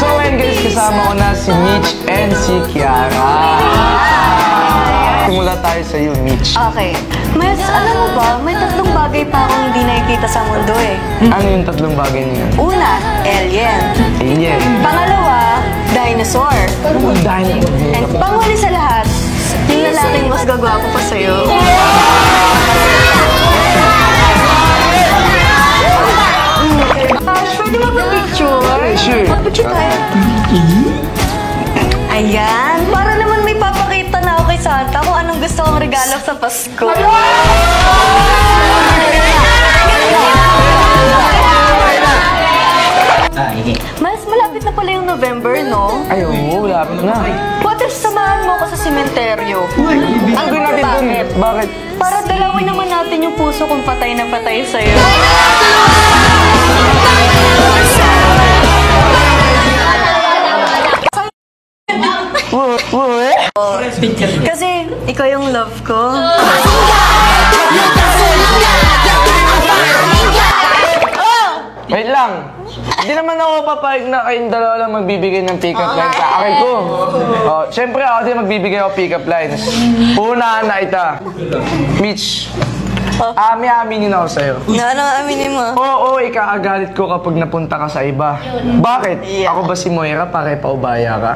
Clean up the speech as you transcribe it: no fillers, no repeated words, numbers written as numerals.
So ngayon guys, kasama ko na si Mitch and si Kiara. Simula tayo sa iyo, Mitch. Okay. Miles, alam mo ba, may tatlong bagay pa akong hindi nakikita sa mundo eh. Ano yung tatlong bagay niyo? Una, alien. Alien. Pangalawa, dinosaur. Dinosaur. And panghuli sa lahat, yung lalaking mas gagwapo pa sa'yo. Ash, pwede magpa-picture? Sure. Magpa-picture tayo. Ayan, para naman may papakita na ako kay Santa kung anong gusto kong regalo sa Pasko. Mas malapit na pala yung November, no? Ay, oo, lapit na. What if samahan mo ako sa sementeryo? Ang gawin natin dun? Bakit? Para dalawin naman natin yung puso kung patay na patay sa'yo. Kasi ikaw yung love ko. Wait lang. Hindi naman ako papayag na kayong dalawa lang magbibigay ng pick-up lines sa akin ko. Oh, siyempre ako din magbibigay ako pick-up lines. Una na ita. Mitch. May aminin ako sa'yo. Ano aminin mo? Oo, ikaagalit ko kapag napunta ka sa iba. Bakit? Ako ba si Moira para ipaubaya ka?